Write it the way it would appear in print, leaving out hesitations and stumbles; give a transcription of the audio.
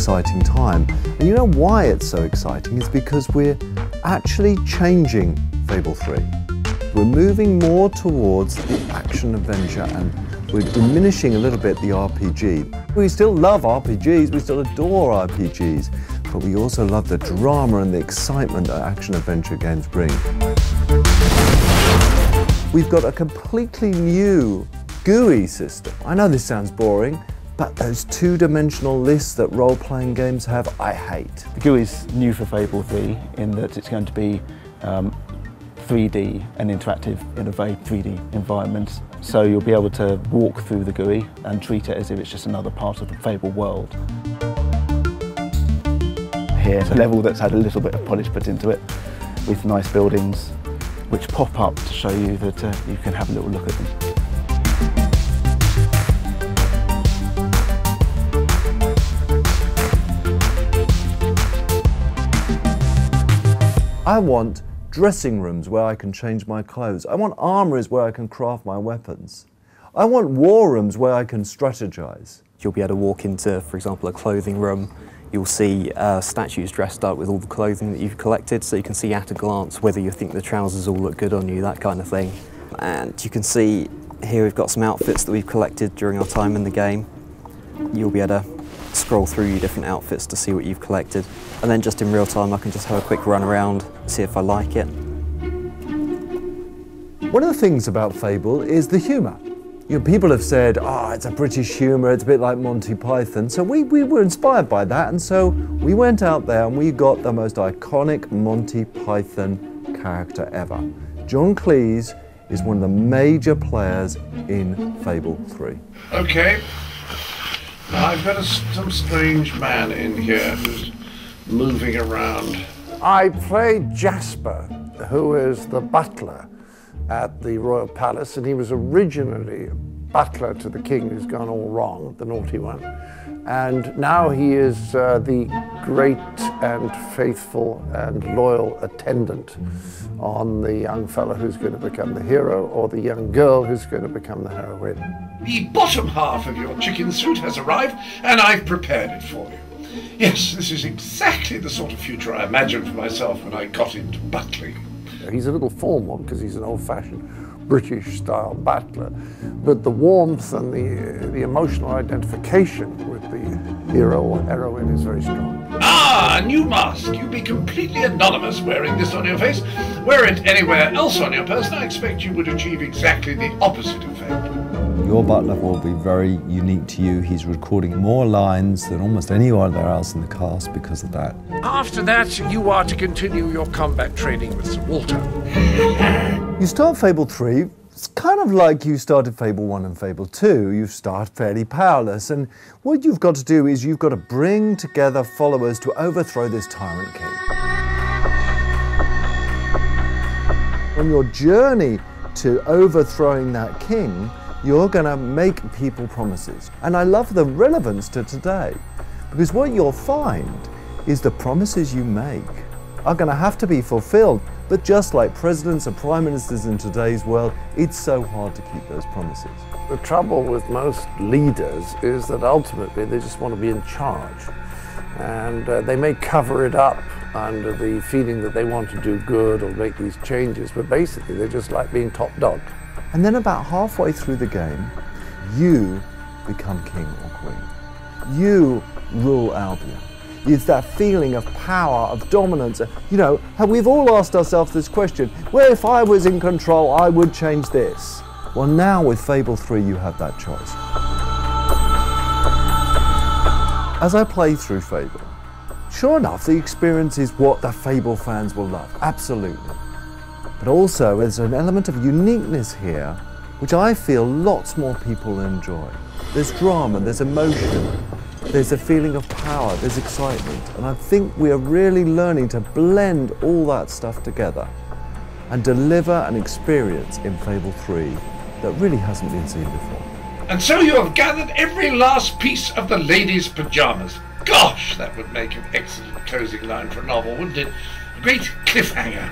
exciting time. And you know why it's so exciting? It's because we're actually changing Fable III. We're moving more towards the action-adventure and we're diminishing a little bit the RPG. We still love RPGs, we still adore RPGs, but we also love the drama and the excitement that action-adventure games bring. We've got a completely new GUI system. I know this sounds boring, but those two-dimensional lists that role-playing games have, I hate. The GUI is new for Fable III in that it's going to be 3D and interactive in a very 3D environment. So you'll be able to walk through the GUI and treat it as if it's just another part of the Fable world. Here's a level that's had a little bit of polish put into it with nice buildings which pop up to show you that you can have a little look at them. I want dressing rooms where I can change my clothes. I want armories where I can craft my weapons. I want war rooms where I can strategize. You'll be able to walk into, for example, a clothing room. You'll see statues dressed up with all the clothing that you've collected, so you can see at a glance whether you think the trousers all look good on you, that kind of thing. And you can see here we've got some outfits that we've collected during our time in the game. You'll be able to scroll through your different outfits to see what you've collected. And then just in real time I can just have a quick run around, see if I like it. One of the things about Fable is the humour. You know, people have said, oh, it's a British humour, it's a bit like Monty Python. So we were inspired by that, and so we went out there and we got the most iconic Monty Python character ever. John Cleese is one of the major players in Fable III. Okay. Now I've got some strange man in here who's moving around. I played Jasper, who is the butler at the Royal Palace, and he was originally butler to the king who's gone all wrong, the naughty one. And now he is the great and faithful and loyal attendant on the young fellow who's going to become the hero, or the young girl who's going to become the heroine. The bottom half of your chicken suit has arrived, and I've prepared it for you. Yes, this is exactly the sort of future I imagined for myself when I got into butling. He's a little formal because he's an old-fashioned British-style butler, but the warmth and the emotional identification with the hero or heroine is very strong. Ah, a new mask! You'd be completely anonymous wearing this on your face. Wear it anywhere else on your person, I expect you would achieve exactly the opposite effect. Your butler will be very unique to you. He's recording more lines than almost anyone else in the cast because of that. After that, you are to continue your combat training with Sir Walter. You start Fable 3, it's kind of like you started Fable 1 and Fable 2. You start fairly powerless, and what you've got to do is you've got to bring together followers to overthrow this tyrant king. On your journey to overthrowing that king, you're going to make people promises. And I love the relevance to today, because what you'll find is the promises you make are going to have to be fulfilled. But just like presidents and prime ministers in today's world, it's so hard to keep those promises. The trouble with most leaders is that ultimately they just want to be in charge. And they may cover it up under the feeling that they want to do good or make these changes, but basically they just like being top dog. And then about halfway through the game, you become king or queen. You rule Albion. It's that feeling of power, of dominance. You know, we've all asked ourselves this question, well, if I was in control, I would change this. Well, now with Fable 3, you have that choice. As I play through Fable, sure enough, the experience is what the Fable fans will love, absolutely. But also, there's an element of uniqueness here, which I feel lots more people enjoy. There's drama, there's emotion, there's a feeling of power, there's excitement. And I think we are really learning to blend all that stuff together and deliver an experience in Fable 3 that really hasn't been seen before. And so you have gathered every last piece of the lady's pajamas. Gosh, that would make an excellent closing line for a novel, wouldn't it? A great cliffhanger.